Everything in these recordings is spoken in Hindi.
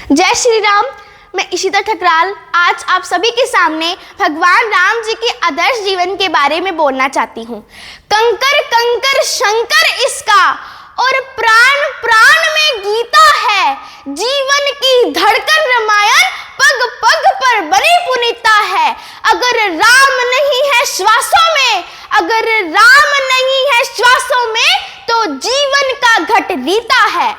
जय श्री राम। मैं इशिता ठकराल आज आप सभी के सामने भगवान राम जी के आदर्श जीवन के बारे में बोलना चाहती हूँ। कंकर कंकर शंकर इसका और प्राण प्राण में गीता है, जीवन की धड़कन रामायण पग पग पर बनी पुनीता है। अगर राम नहीं है श्वासों में, अगर राम नहीं है श्वासों में, तो जीवन का घट रीता है।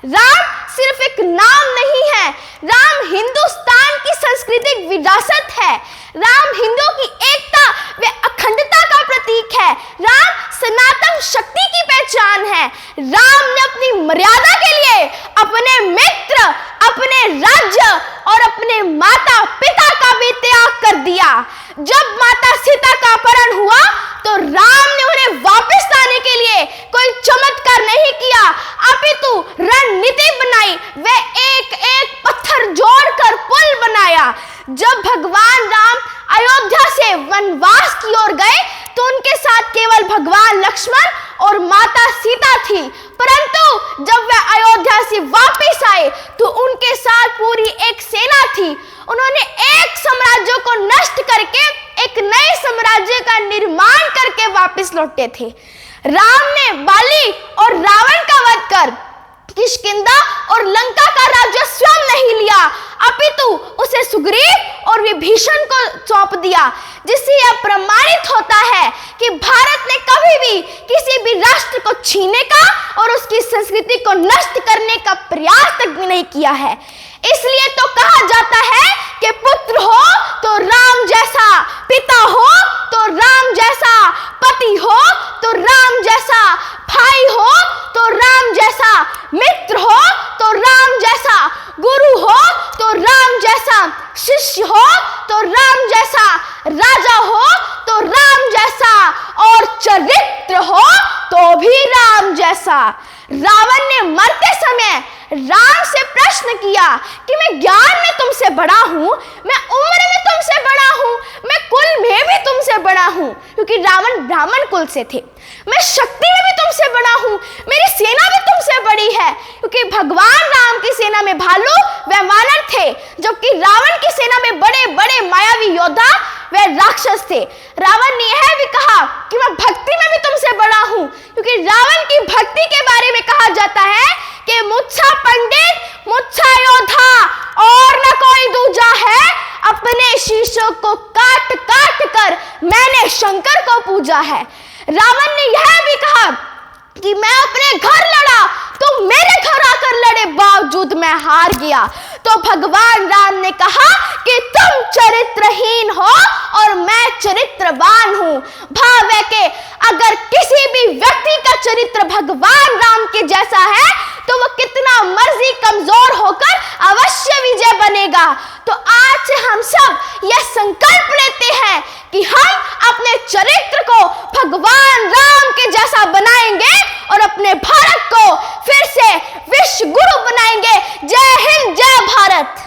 राम सिर्फ एक नाम नहीं है, राम हिंदुस्तान की सांस्कृतिक विरासत है। राम हिंदुओं की एकता व अखंडता का प्रतीक है। राम सनातन शक्ति की पहचान है। राम ने अपनी मर्यादा के लिए अपने मित्र, अपने राज्य और अपने माता पिता का भी त्याग कर दिया। जब माता सीता का अपहरण हुआ तो राम ने उन्हें वापस लाने के लिए कोई चमत्कार नहीं किया, अपितु रणनीति बनाई व एक एक पत्थर जोड़कर पुल बनाया। जब भगवान राम अयोध्या से वनवास की ओर गए तो उनके साथ केवल भगवान लक्ष्मण और माता सीता थी, परंतु जब वे अयोध्या से वापस आए तो उनके साथ पूरी एक सेना थी। उन्होंने एक साम्राज्य को नष्ट करके एक नए साम्राज्य का निर्माण करके वापस लौटे थे। राम ने बाली और रावण का वध कर किष्किंधा और लंका का राज्य स्वयं नहीं लिया, अपितु उसे सुग्रीव और विभीषण को सौंप दिया, जिससे यह प्रमाणित होता है कि भारत ने कभी भी किसी भी राष्ट्र को छीनने का और उसकी संस्कृति को नष्ट करने का प्रयास तक भी नहीं किया है। इसलिए तो कहा जाता है कि पुत्र हो तो राम जैसा, पिता हो तो राम जैसा, पति हो तो राम जैसा, भाई हो तो राम जैसा, मित्र हो तो राम जैसा, गुरु हो तो राम जैसा, शिष्य हो तो राम जैसा, राजा हो तो राम जैसा और चरित्र हो तो भी राम जैसा। रावण ने मरते समय राम से प्रश्न किया कि मैं ज्ञान में तुमसे बड़ा हूं, मैं उम्र में तुमसे बड़ा हूं, मैं कुल में भी तुमसे बड़ा हूं, क्योंकि रावण ब्राह्मण कुल से थे। मैं शक्ति में भी तुमसे बड़ा हूं, मेरी सेना भी तुमसे बड़ी है, क्योंकि भगवान राम की सेना में भालू व वानर थे, जबकि रावण की सेना में बड़े बड़े मायावी योद्धा व राक्षस थे। रावण ने यह भी कहा कि मैं भक्ति में भी तुमसे बड़ा हूं, क्योंकि रावण की भक्ति के बारे में कहा जाता है कि मुझसा पंडित, मुझसा योद्धा और न कोई दूजा है, अपने शीशों को काट काट कर मैंने शंकर को पूजा है। रावण ने यह भी कहा कि मैं अपने घर लड़ा तो मेरे घर आकर लड़े, बावजूद मैं हार गया। तो भगवान राम ने कहा कि तुम चरित्रहीन हो और मैं चरित्रवान हूं। भाव है कि अगर किसी भी व्यक्ति का चरित्र भगवान राम के जैसा है तो वो कितना मर्जी कमजोर होकर अवश्य विजय बनेगा। तो आज से हम सब यह संकल्प लेते हैं कि हम अपने चरित्र को भगवान राम के जैसा बनाएंगे और अपने भारत को फिर से विश्व गुरु बनाएंगे। जय हिंद, जय भारत।